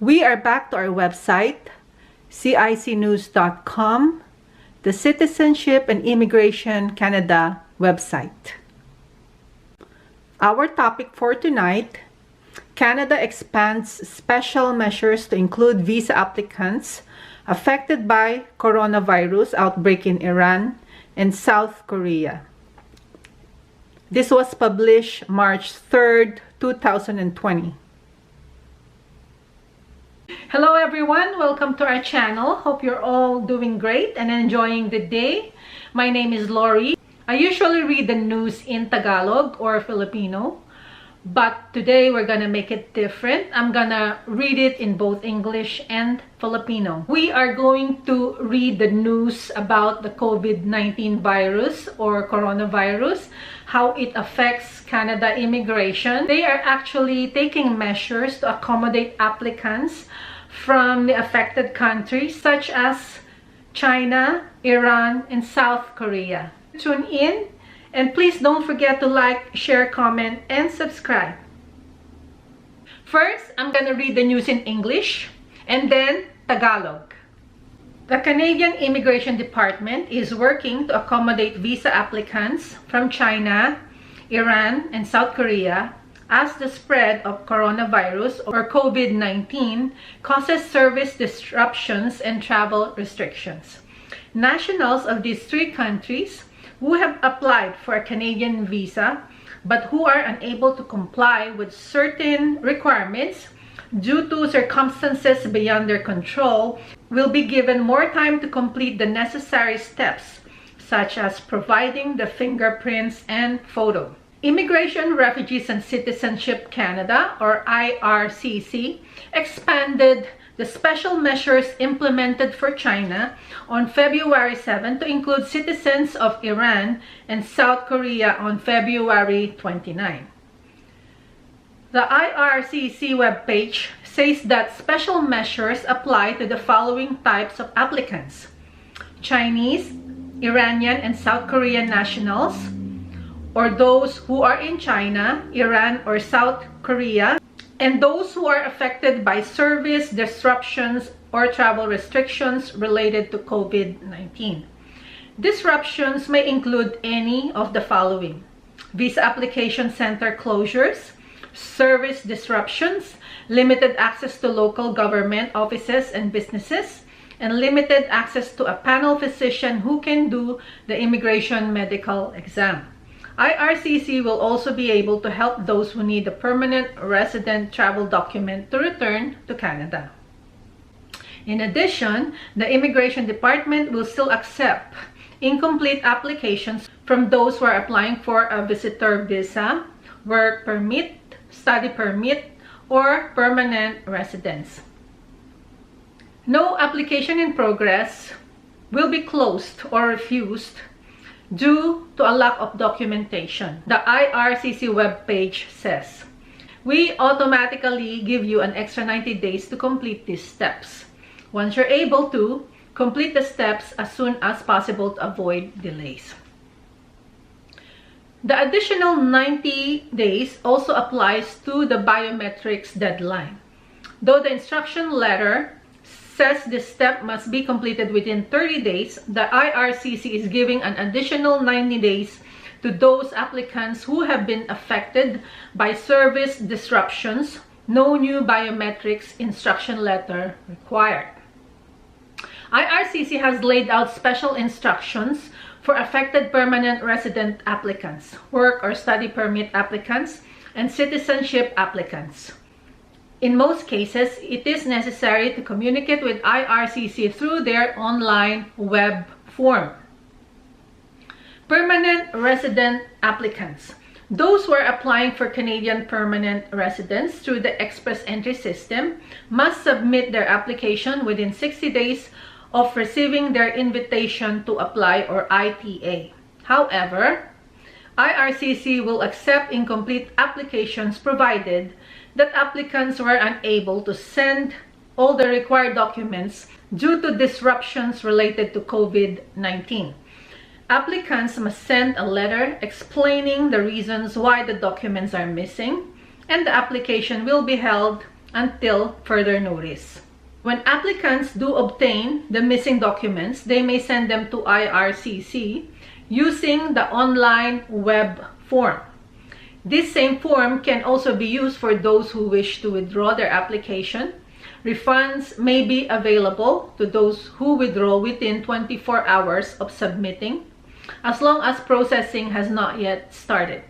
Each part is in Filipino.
We are back to our website, cicnews.com, the Citizenship and Immigration Canada website. Our topic for tonight: Canada expands special measures to include visa applicants affected by coronavirus outbreak in Iran and South Korea. This was published March 3rd, 2020. Hello everyone, welcome to our channel. Hope you're all doing great and enjoying the day. My name is Lori. I usually read the news in Tagalog or Filipino, but today we're gonna make it different. I'm gonna read it in both English and Filipino. We are going to read the news about the COVID-19 virus or coronavirus, how it affects Canada immigration. They are actually taking measures to accommodate applicants from the affected countries such as China, Iran, and South Korea. Tune in and please don't forget to like, share, comment, and subscribe. First, I'm gonna read the news in English and then Tagalog. The Canadian Immigration Department is working to accommodate visa applicants from China, Iran, and South Korea as the spread of coronavirus or COVID-19 causes service disruptions and travel restrictions. Nationals of these three countries who have applied for a Canadian visa but who are unable to comply with certain requirements due to circumstances beyond their control will be given more time to complete the necessary steps, such as providing the fingerprints and photo. Immigration, Refugees and Citizenship Canada, or IRCC, expanded the special measures implemented for China on February 7 to include citizens of Iran and South Korea on February 29. The IRCC webpage says that special measures apply to the following types of applicants: Chinese, Iranian, and South Korean nationals, or those who are in China, Iran, or South Korea, and those who are affected by service disruptions or travel restrictions related to COVID-19. Disruptions may include any of the following: visa application center closures, service disruptions, limited access to local government offices and businesses, and limited access to a panel physician who can do the immigration medical exam. IRCC will also be able to help those who need a permanent resident travel document to return to Canada. In addition, the Immigration Department will still accept incomplete applications from those who are applying for a visitor visa, work permit, study permit, or permanent residence. No application in progress will be closed or refused due to a lack of documentation. The IRCC webpage says, "We automatically give you an extra 90 days to complete these steps. Once you're able to, complete the steps as soon as possible to avoid delays." The additional 90 days also applies to the biometrics deadline. Though the instruction letter says this step must be completed within 30 days, the IRCC is giving an additional 90 days to those applicants who have been affected by service disruptions. No new biometrics instruction letter required. IRCC has laid out special instructions for affected permanent resident applicants, work or study permit applicants, and citizenship applicants. In most cases, it is necessary to communicate with IRCC through their online web form. Permanent resident applicants. Those who are applying for Canadian permanent residence through the express entry system must submit their application within 60 days of receiving their invitation to apply, or ITA. However, IRCC will accept incomplete applications provided that applicants were unable to send all the required documents due to disruptions related to COVID-19. Applicants must send a letter explaining the reasons why the documents are missing, and the application will be held until further notice. When applicants do obtain the missing documents, they may send them to IRCC using the online web form. This same form can also be used for those who wish to withdraw their application. Refunds may be available to those who withdraw within 24 hours of submitting, as long as processing has not yet started.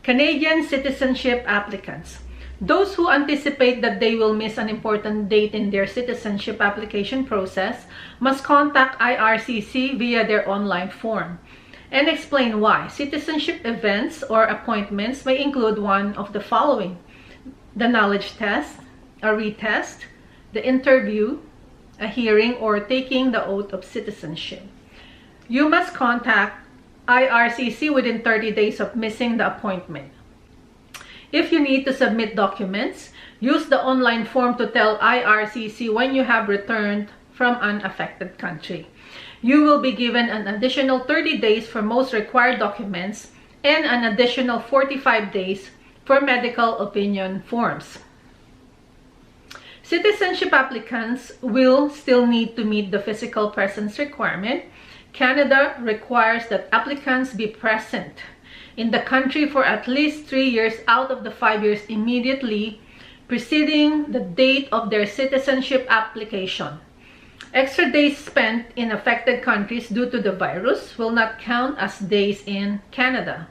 Canadian citizenship applicants. Those who anticipate that they will miss an important date in their citizenship application process must contact IRCC via their online form and explain why. Citizenship events or appointments may include one of the following: the knowledge test, a retest, the interview, a hearing, or taking the oath of citizenship. You must contact IRCC within 30 days of missing the appointment. If you need to submit documents, use the online form to tell IRCC when you have returned from an affected country. You will be given an additional 30 days for most required documents and an additional 45 days for medical opinion forms. Citizenship applicants will still need to meet the physical presence requirement. Canada requires that applicants be present in the country for at least 3 years out of the 5 years immediately preceding the date of their citizenship application. Extra days spent in affected countries due to the virus will not count as days in Canada.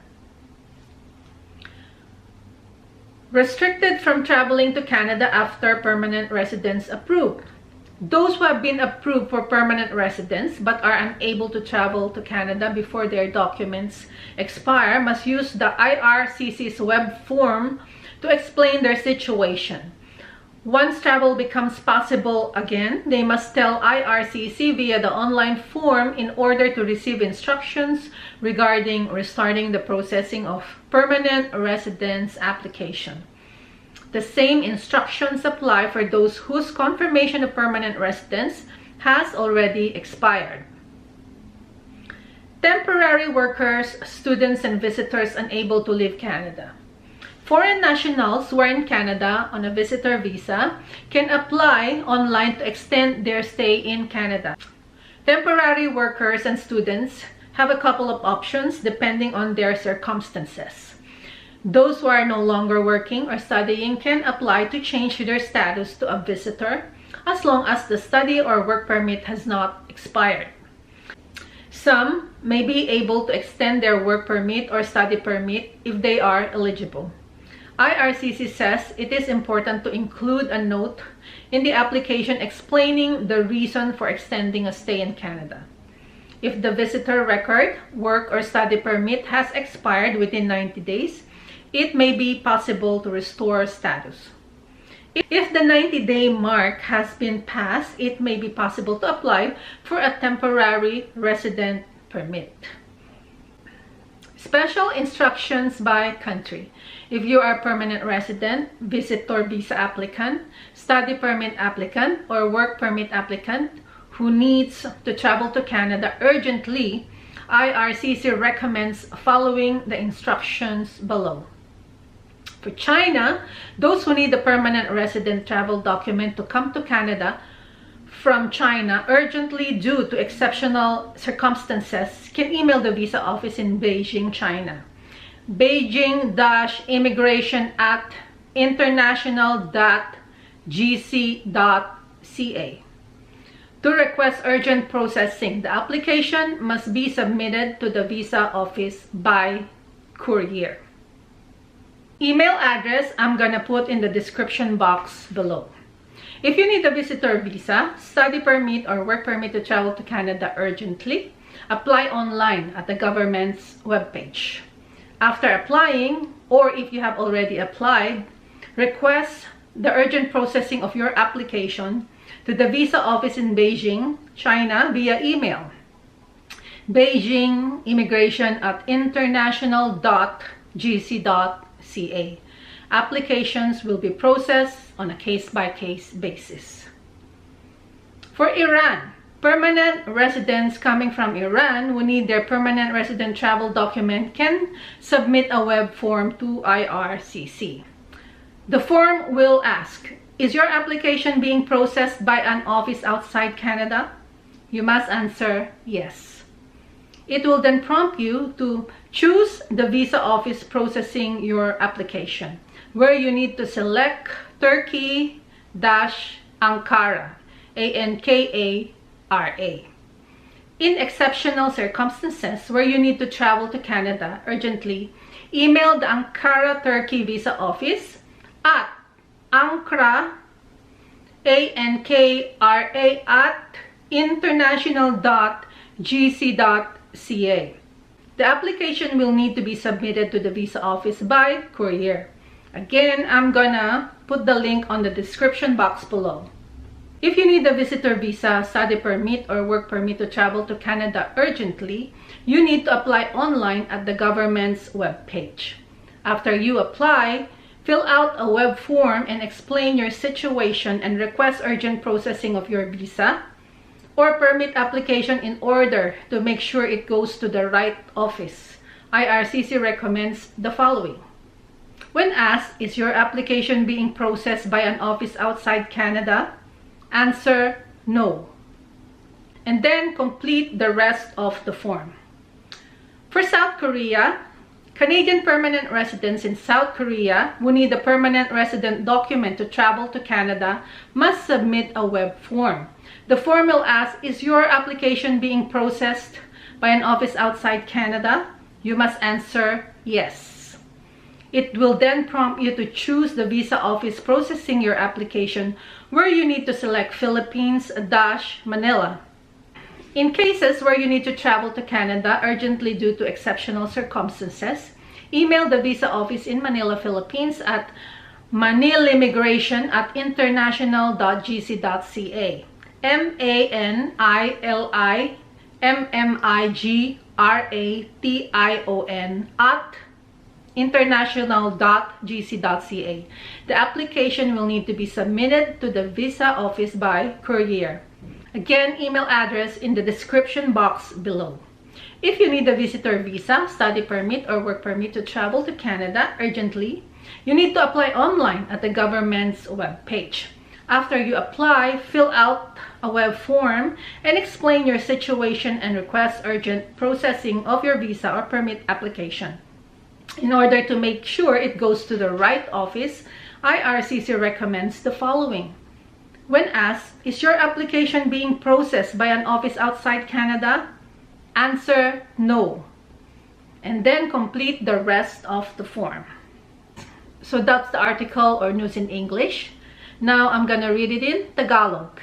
Restricted from traveling to Canada after permanent residence approved. Those who have been approved for permanent residence but are unable to travel to Canada before their documents expire must use the IRCC's web form to explain their situation. Once travel becomes possible again, they must tell IRCC via the online form in order to receive instructions regarding restarting the processing of permanent residence application. The same instructions apply for those whose confirmation of permanent residence has already expired. Temporary workers, students, and visitors unable to leave Canada. Foreign nationals who are in Canada on a visitor visa can apply online to extend their stay in Canada. Temporary workers and students have a couple of options depending on their circumstances. Those who are no longer working or studying can apply to change their status to a visitor as long as the study or work permit has not expired. Some may be able to extend their work permit or study permit if they are eligible. IRCC says it is important to include a note in the application explaining the reason for extending a stay in Canada. If the visitor record, work, or study permit has expired within 90 days, it may be possible to restore status. If the 90-day mark has been passed, it may be possible to apply for a temporary resident permit. Special instructions by country. If you are a permanent resident, visitor visa applicant, study permit applicant, or work permit applicant who needs to travel to Canada urgently, IRCC recommends following the instructions below. For China, those who need a permanent resident travel document to come to Canada from China urgently due to exceptional circumstances can email the visa office in Beijing, China. Beijing-international.gc.ca. To request urgent processing, the application must be submitted to the visa office by courier. Email address I'm gonna put in the description box below. If you need a visitor visa, study permit, or work permit to travel to Canada urgently, apply online at the government's webpage. After applying, or if you have already applied, request the urgent processing of your application to the visa office in Beijing, China via email. Beijing immigration@international.gc.ca. Applications will be processed on a case-by-case basis. For Iran, permanent residents coming from Iran who need their permanent resident travel document can submit a web form to IRCC. The form will ask, is your application being processed by an office outside Canada? You must answer yes. It will then prompt you to choose the visa office processing your application, where you need to select Turkey-Ankara, A-N-K-A-R-A. In exceptional circumstances where you need to travel to Canada urgently, email the Ankara, Turkey visa office at Ankara, A-N-K-R-A, at international.gc.ca. The application will need to be submitted to the visa office by courier. Again, I'm gonna put the link on the description box below. If you need a visitor visa, study permit, or work permit to travel to Canada urgently, you need to apply online at the government's webpage. After you apply, fill out a web form and explain your situation and request urgent processing of your visa or permit application in order to make sure it goes to the right office. IRCC recommends the following. When asked, is your application being processed by an office outside Canada? Answer no. And then complete the rest of the form. For South Korea, Canadian permanent residents in South Korea who need a permanent resident document to travel to Canada must submit a web form. The form will ask, is your application being processed by an office outside Canada? You must answer yes. It will then prompt you to choose the visa office processing your application, where you need to select Philippines-Manila. In cases where you need to travel to Canada urgently due to exceptional circumstances, email the visa office in Manila, Philippines at manilimmigration@international.gc.ca. MANILIMMIGRATION at international.gc.ca. The application will need to be submitted to the visa office by courier. Again, email address in the description box below. If you need a visitor visa, study permit, or work permit to travel to Canada urgently, you need to apply online at the government's webpage. After you apply, fill out a web form and explain your situation and request urgent processing of your visa or permit application. In order to make sure it goes to the right office, IRCC recommends the following. When asked, is your application being processed by an office outside Canada? Answer no. And then complete the rest of the form. So that's the article or news in English. Now I'm gonna read it in Tagalog.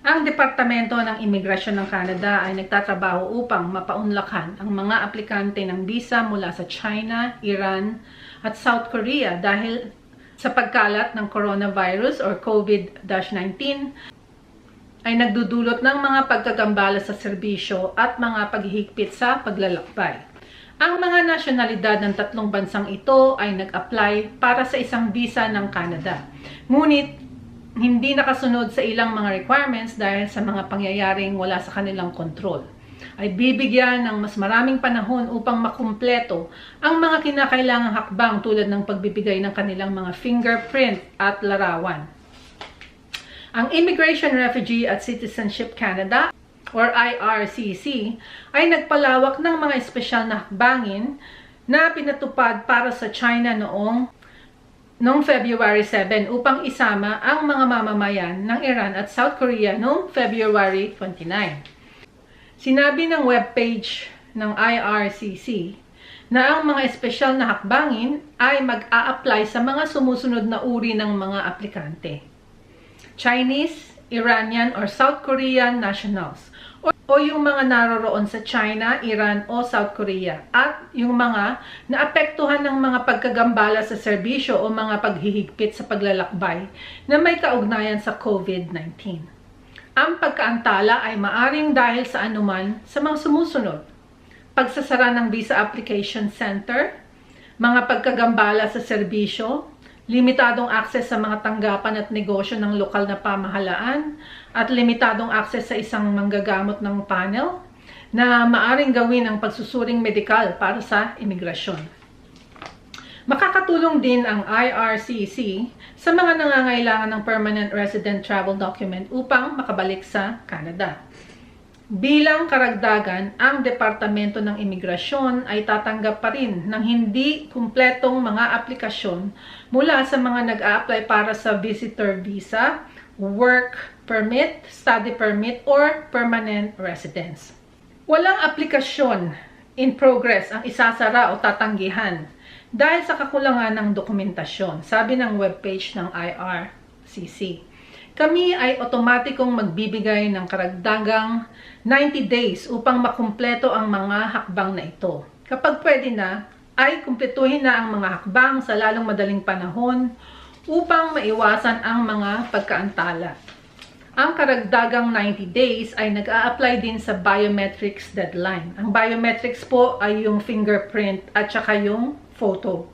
Ang Departamento ng Imigrasyon ng Canada ay nagtatrabaho upang mapaunlakan ang mga aplikante ng visa mula sa China, Iran at South Korea dahil sa pagkalat ng coronavirus or COVID-19 ay nagdudulot ng mga pagkagambala sa serbisyo at mga paghihigpit sa paglalakbay. Ang mga nasyonalidad ng tatlong bansang ito ay nag-apply para sa isang visa ng Canada. Ngunit, hindi nakasunod sa ilang mga requirements dahil sa mga pangyayaring wala sa kanilang kontrol. Ay bibigyan ng mas maraming panahon upang makumpleto ang mga kinakailangang hakbang tulad ng pagbibigay ng kanilang mga fingerprint at larawan. Ang Immigration, Refugee at Citizenship Canada or IRCC ay nagpalawak ng mga espesyal na hakbangin na pinatupad para sa China noong February 7 upang isama ang mga mamamayan ng Iran at South Korea noong February 29. Sinabi ng webpage ng IRCC na ang mga espesyal na hakbangin ay mag-a-apply sa mga sumusunod na uri ng mga aplikante: Chinese, Iranian or South Korean nationals, o yung mga naroroon sa China, Iran o South Korea, at yung mga naapektuhan ng mga pagkagambala sa serbisyo o mga paghihigpit sa paglalakbay na may kaugnayan sa COVID-19. Ang pagkaantala ay maaring dahil sa anuman sa mga sumusunod: pagsasara ng visa application center, mga pagkagambala sa serbisyo, limitadong access sa mga tanggapan at negosyo ng lokal na pamahalaan, at limitadong access sa isang manggagamot ng panel na maaring gawin ang pagsusuring medikal para sa imigrasyon. Makakatulong din ang IRCC sa mga nangangailangan ng permanent resident travel document upang makabalik sa Canada. Bilang karagdagan, ang Departamento ng Imigrasyon ay tatanggap pa rin ng hindi kumpletong mga aplikasyon mula sa mga nag-a-apply para sa visitor visa, work permit, study permit, or permanent residence. Walang aplikasyon in progress ang isasara o tatanggihan dahil sa kakulangan ng dokumentasyon, sabi ng webpage ng IRCC. Kami ay otomatikong magbibigay ng karagdagang 90 days upang makumpleto ang mga hakbang na ito. Kapag pwede na, ay kumpletuhin na ang mga hakbang sa lalong madaling panahon upang maiwasan ang mga pagkaantala. Ang karagdagang 90 days ay nag-a-apply din sa biometrics deadline. Ang biometrics po ay yung fingerprint at saka yung photo.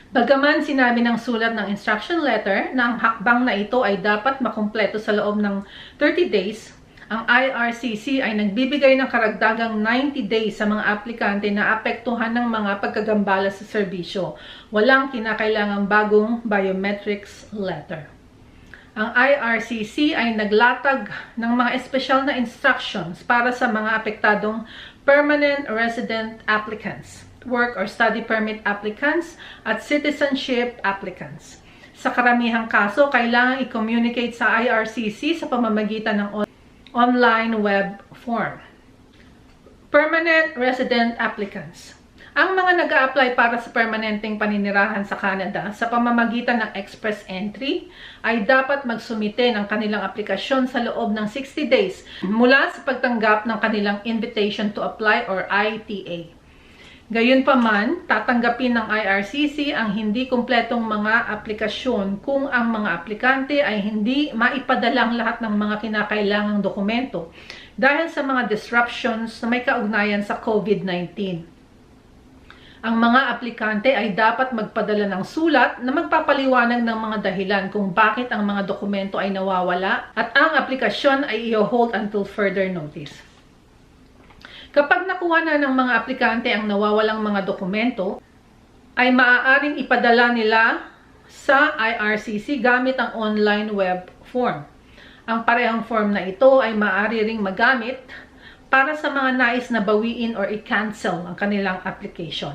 Bagaman sinabi ng sulat ng instruction letter na ang hakbang na ito ay dapat makumpleto sa loob ng 30 days, ang IRCC ay nagbibigay ng karagdagang 90 days sa mga aplikante na apektuhan ng mga pagkagambala sa serbisyo. Walang kinakailangang bagong biometrics letter. Ang IRCC ay naglatag ng mga espesyal na instructions para sa mga apektadong permanent resident applicants, work or study permit applicants, at citizenship applicants. Sa karamihang kaso, kailangan i-communicate sa IRCC sa pamamagitan ng online web form. Permanent resident applicants. Ang mga nag-a-apply para sa permanenteng paninirahan sa Canada sa pamamagitan ng express entry ay dapat magsumite ng kanilang aplikasyon sa loob ng 60 days mula sa pagtanggap ng kanilang invitation to apply or ITA. Gayunpaman, tatanggapin ng IRCC ang hindi kumpletong mga aplikasyon kung ang mga aplikante ay hindi maipadalang lahat ng mga kinakailangang dokumento dahil sa mga disruptions na may kaugnayan sa COVID-19. Ang mga aplikante ay dapat magpadala ng sulat na magpapaliwanag ng mga dahilan kung bakit ang mga dokumento ay nawawala at ang aplikasyon ay i-hold until further notice. Kapag nakuha na ng mga aplikante ang nawawalang mga dokumento, ay maaaring ipadala nila sa IRCC gamit ang online web form. Ang parehang form na ito ay maaari ring magamit para sa mga nais na bawiin or i-cancel ang kanilang application.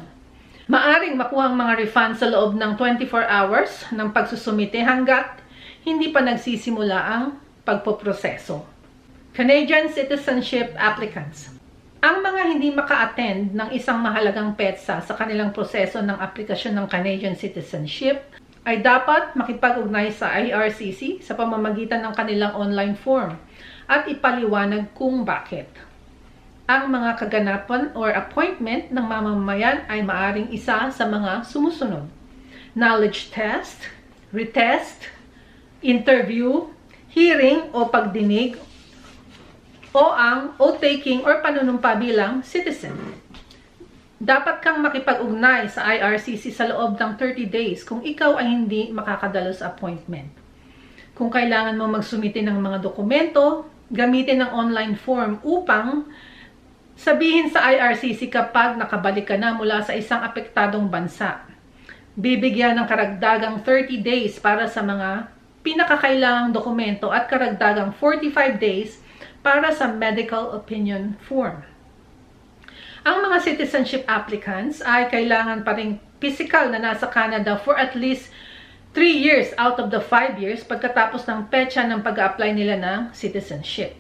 Maaring makuha ang mga refund sa loob ng 24 hours ng pagsusumite hanggat hindi pa nagsisimula ang pagpoproseso. Canadian Citizenship Applicants. Ang mga hindi maka-attend ng isang mahalagang petsa sa kanilang proseso ng aplikasyon ng Canadian Citizenship ay dapat makipag-ugnay sa IRCC sa pamamagitan ng kanilang online form at ipaliwanag kung bakit. Ang mga kaganapan or appointment ng mamamayan ay maaring isa sa mga sumusunod: knowledge test, retest, interview, hearing o pagdinig, o ang oath-taking or panunumpa bilang citizen. Dapat kang makipag-ugnay sa IRCC sa loob ng 30 days kung ikaw ay hindi makakadalo sa appointment. Kung kailangan mo magsumite ng mga dokumento, gamitin ang online form upang sabihin sa IRCC kapag nakabalik ka na mula sa isang apektadong bansa. Bibigyan ng karagdagang 30 days para sa mga pinakakailangang dokumento at karagdagang 45 days para sa medical opinion form. Ang mga citizenship applicants ay kailangan pa ring physical na nasa Canada for at least 3 years out of the 5 years pagkatapos ng petsa ng pag-a-apply nila ng citizenship.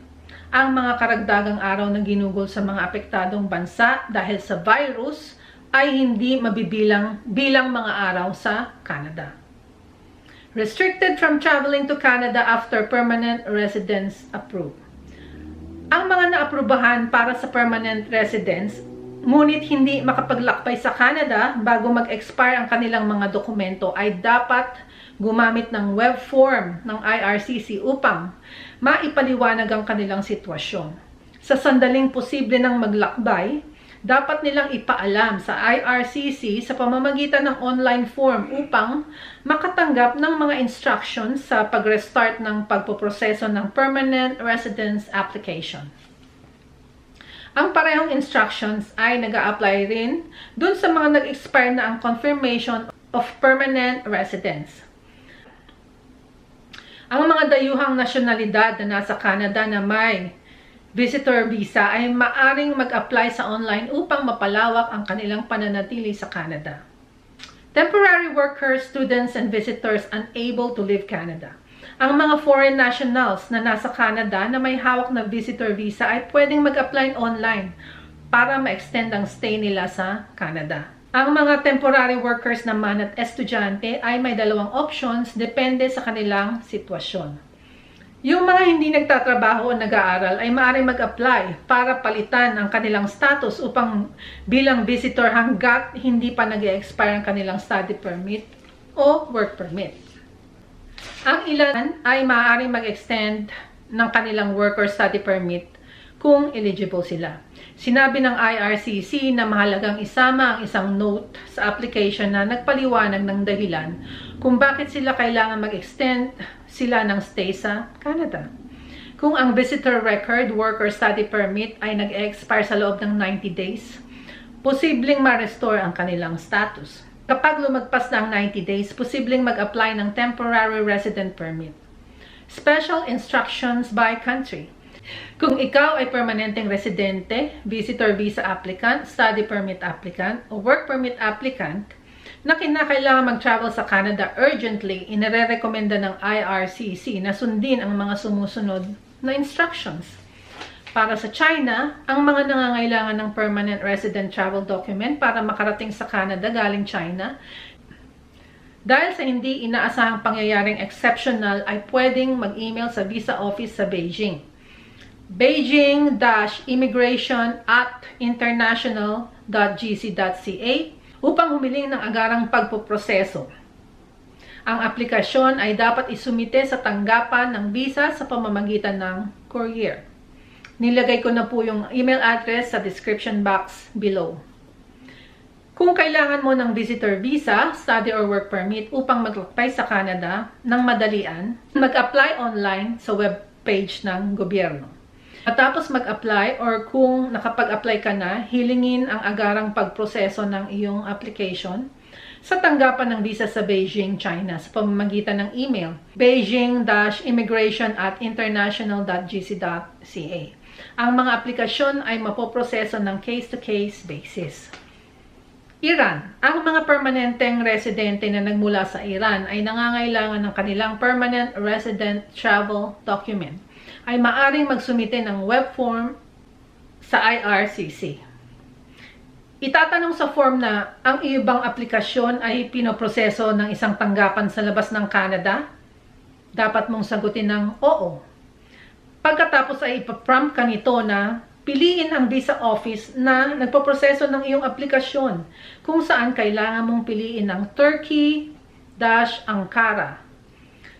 Ang mga karagdagang araw na ginugol sa mga apektadong bansa dahil sa virus ay hindi mabibilang bilang mga araw sa Canada. Restricted from traveling to Canada after permanent residence approved. Ang mga naaprubahan para sa permanent residence, ngunit hindi makapaglakbay sa Canada bago mag-expire ang kanilang mga dokumento ay dapat gumamit ng web form ng IRCC upang maipaliwanag ang kanilang sitwasyon. Sa sandaling posible ng maglakbay, dapat nilang ipaalam sa IRCC sa pamamagitan ng online form upang makatanggap ng mga instructions sa pag-restart ng pagpoproseso ng permanent residence application. Ang parehong instructions ay nag-a-apply rin dun sa mga nag-expire na ang confirmation of permanent residence. Ang mga dayuhang nasyonalidad na nasa Canada na may visitor visa ay maaring mag-apply sa online upang mapalawak ang kanilang pananatili sa Canada. Temporary workers, students, and visitors unable to leave Canada. Ang mga foreign nationals na nasa Canada na may hawak na visitor visa ay pwedeng mag-apply online para ma-extend ang stay nila sa Canada. Ang mga temporary workers naman at estudyante ay may dalawang options depende sa kanilang sitwasyon. Yung mga hindi nagtatrabaho o nag-aaral ay maaaring mag-apply para palitan ang kanilang status upang bilang visitor hanggat hindi pa nag-expire ang kanilang study permit o work permit. Ang ilan ay maaaring mag-extend ng kanilang work or study permit kung eligible sila. Sinabi ng IRCC na mahalagang isama ang isang note sa application na nagpaliwanag ng dahilan kung bakit sila kailangan mag-extend sila ng stay sa Canada. Kung ang visitor record, work or study permit ay nag-expire sa loob ng 90 days, posibleng ma-restore ang kanilang status. Kapag lumagpas na ang 90 days, posibleng mag-apply ng temporary resident permit. Special instructions by country. Kung ikaw ay permanenteng residente, visitor visa applicant, study permit applicant, o work permit applicant na kinakailangan mag-travel sa Canada urgently, inirerekomenda ng IRCC na sundin ang mga sumusunod na instructions. Para sa China, ang mga nangangailangan ng permanent resident travel document para makarating sa Canada galing China, dahil sa hindi inaasahang pangyayaring exceptional ay pwedeng mag-email sa visa office sa Beijing. beijing-immigration@international.gc.ca upang humiling ng agarang pagpoproseso. Ang aplikasyon ay dapat isumite sa tanggapan ng visa sa pamamagitan ng courier. Nilagay ko na po yung email address sa description box below. Kung kailangan mo ng visitor visa, study or work permit upang maglakbay sa Canada ng madalian, mag-apply online sa web page ng gobyerno. Matapos mag-apply or kung nakapag-apply ka na, hilingin ang agarang pagproseso ng iyong application sa tanggapan ng visa sa Beijing, China sa pamamagitan ng email beijing-immigration@international.gc.ca. Ang mga aplikasyon ay mapoproseso ng case-to-case basis. Iran. Ang mga permanenteng residente na nagmula sa Iran ay nangangailangan ng kanilang permanent resident travel document ay maaring magsumite ng web form sa IRCC. Itatanong sa form na ang ibang aplikasyon ay pinoproseso ng isang tanggapan sa labas ng Canada, dapat mong sagutin ng oo. Pagkatapos ay ipaprompt ka nito na piliin ang visa office na nagpoproseso ng iyong aplikasyon kung saan kailangan mong piliin ang Turkey-Ankara.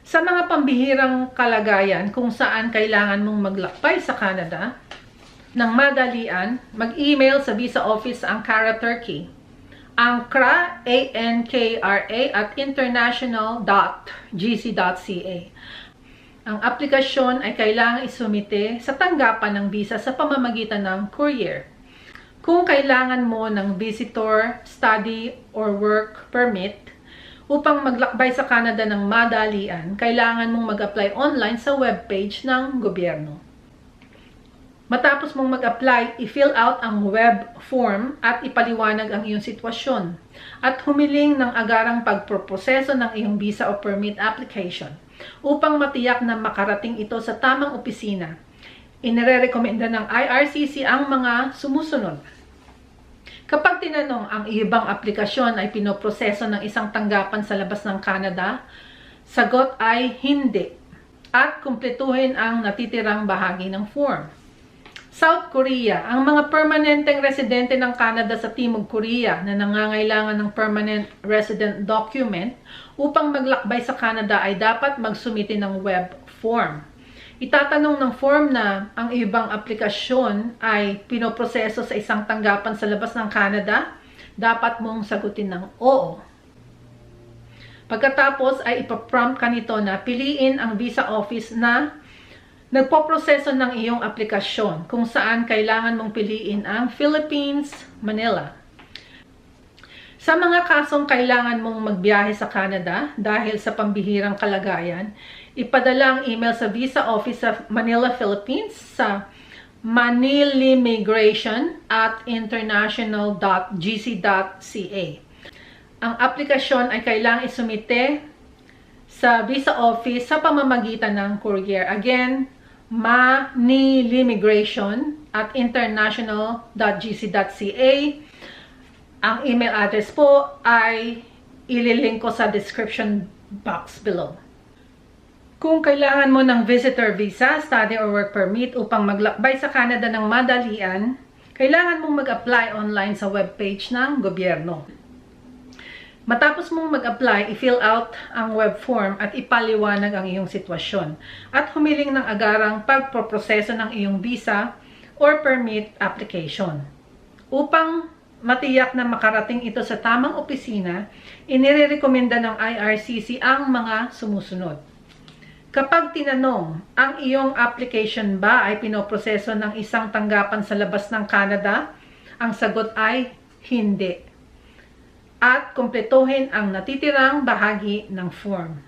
Sa mga pambihirang kalagayan kung saan kailangan mong maglakbay sa Canada, ng madalian, mag-email sa visa office sa Ankara, Turkey. Ankara, @international.gc.ca. Ang aplikasyon ay kailangang isumite sa tanggapan ng visa sa pamamagitan ng courier. Kung kailangan mo ng visitor, study, or work permit, upang maglakbay sa Canada ng madalian, kailangan mong mag-apply online sa webpage ng gobyerno. Matapos mong mag-apply, i-fill out ang web form at ipaliwanag ang iyong sitwasyon at humiling ng agarang pagproproseso ng iyong visa o permit application upang matiyak na makarating ito sa tamang opisina. Inirerekomenda ng IRCC ang mga sumusunod. Kapag tinanong ang ibang aplikasyon ay pinoproseso ng isang tanggapan sa labas ng Canada, sagot ay hindi at kumpletuhin ang natitirang bahagi ng form. South Korea, ang mga permanenteng residente ng Canada sa Timog Korea na nangangailangan ng permanent resident document upang maglakbay sa Canada ay dapat magsumite ng web form. Itatanong ng form na ang ibang aplikasyon ay pinoproseso sa isang tanggapan sa labas ng Canada, dapat mong sagutin ng oo. Pagkatapos ay ipaprompt ka nito na piliin ang visa office na nagpoproseso ng iyong aplikasyon kung saan kailangan mong piliin ang Philippines, Manila. Sa mga kasong kailangan mong magbiyahe sa Canada dahil sa pambihirang kalagayan, ipadala ang email sa Visa Office of Manila, Philippines sa manilimigration@international.gc.ca. Ang aplikasyon ay kailangang isumite sa Visa Office sa pamamagitan ng courier. Again, manilimigration@international.gc.ca. Ang email address po ay ililink ko sa description box below. Kung kailangan mo ng visitor visa, study or work permit upang maglakbay sa Canada ng madalian, kailangan mong mag-apply online sa webpage ng gobyerno. Matapos mong mag-apply, i-fill out ang web form at ipaliwanag ang iyong sitwasyon at humiling ng agarang pagproproseso ng iyong visa or permit application. Upang matiyak na makarating ito sa tamang opisina, inirekomenda ng IRCC ang mga sumusunod. Kapag tinanong, ang iyong application ba ay pinoproseso ng isang tanggapan sa labas ng Canada? Ang sagot ay hindi. At kumpletuhin ang natitirang bahagi ng form.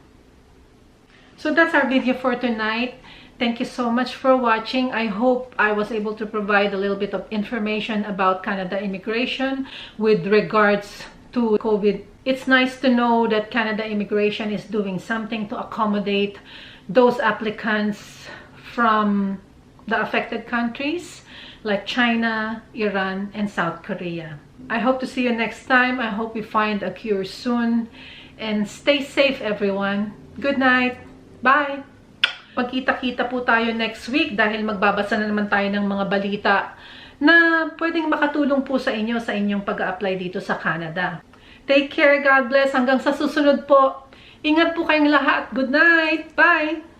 So that's our video for tonight. Thank you so much for watching. I hope I was able to provide a little bit of information about Canada immigration with regards to COVID. It's nice to know that Canada immigration is doing something to accommodate those applicants from the affected countries like China, Iran, and South Korea. I hope to see you next time. I hope we find a cure soon. And stay safe, everyone. Good night. Bye! Magkita-kita po tayo next week dahil magbabasa na naman tayo ng mga balita na pwedeng makatulong po sa inyo sa inyong pag-a-apply dito sa Canada. Take care, God bless. Hanggang sa susunod po. Ingat po kayong lahat. Good night. Bye!